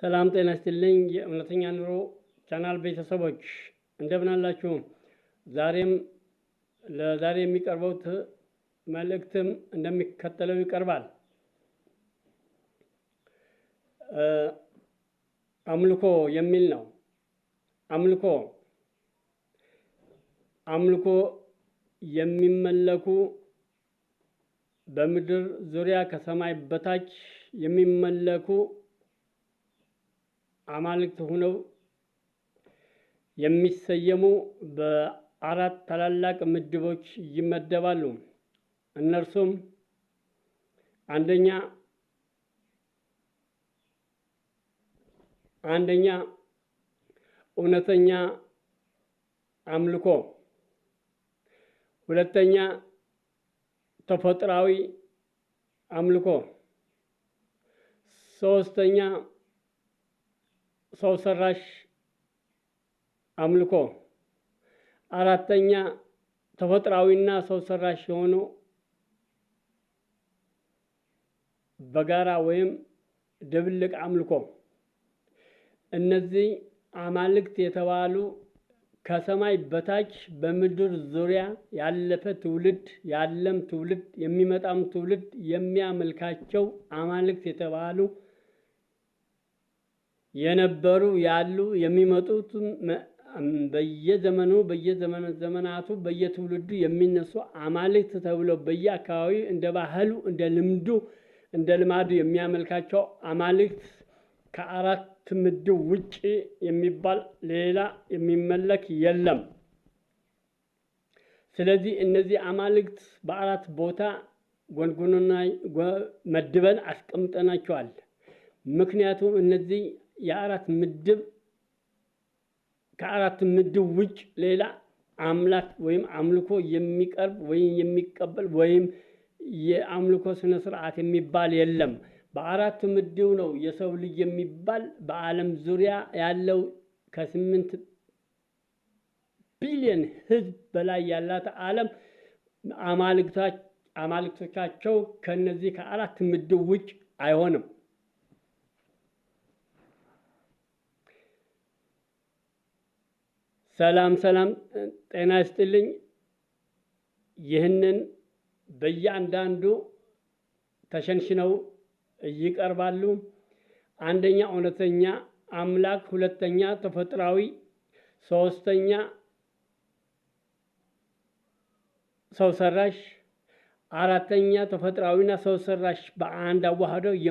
ሰላም ጤና ይስጥልኝ የእውነተኛ ኑሮ ቻናል ቤተሰቦች እንደምን አላችሁ? ለዛሬ የሚቀርበው መልእክትም እንደሚከተለው ይቀርባል። አምልኮ የሚል ነው። አምልኮ የሚመለኩ በምድር ዙሪያ ከሰማይ በታች የሚመለኩ አማልክት ሆነው የሚሰየሙ በአራት ታላላቅ ምድቦች ይመደባሉ። እነርሱም አንደኛ እውነተኛ አምልኮ፣ ሁለተኛ ተፈጥሯዊ አምልኮ፣ ሶስተኛ ሰው ሰራሽ አምልኮ፣ አራተኛ ተፈጥሯዊና ሰው ሰራሽ የሆኑ በጋራ ወይም ድብልቅ አምልኮ። እነዚህ አማልክት የተባሉ ከሰማይ በታች በምድር ዙሪያ ያለፈ ትውልድ፣ ያለም ትውልድ፣ የሚመጣም ትውልድ የሚያመልካቸው አማልክት የተባሉ የነበሩ ያሉ የሚመጡትም በየዘመናቱ በየትውልዱ የሚነሱ አማልክት ተብለው በየአካባቢው እንደ ባህሉ እንደ ልማዱ የሚያመልካቸው አማልክት ከአራት ምድብ ውጪ የሚባል ሌላ የሚመለክ የለም። ስለዚህ እነዚህ አማልክት በአራት ቦታ ጎንጉነና መድበን አስቀምጠናቸዋል። ምክንያቱም እነዚህ ከአራት ምድብ ውጭ ሌላ አምላክ ወይም አምልኮ የሚቀርብ ወይም የሚቀበል ወይም የአምልኮ ስነ ስርዓት የሚባል የለም። በአራት ምድብ ነው የሰው ልጅ የሚባል በዓለም ዙሪያ ያለው ከ8 ቢሊዮን ሕዝብ በላይ ያላት ዓለም አማልክቶቻቸው ከነዚህ ከአራት ምድብ ውጭ አይሆንም። ሰላም ጤና ይስጥልኝ። ይህንን በእያንዳንዱ ተሸንሽነው ይቀርባሉ። አንደኛ እውነተኛ አምላክ፣ ሁለተኛ ተፈጥሯዊ፣ ሶስተኛ ሰው ሰራሽ፣ አራተኛ ተፈጥሯዊና ሰው ሰራሽ በአንድ አዋህደው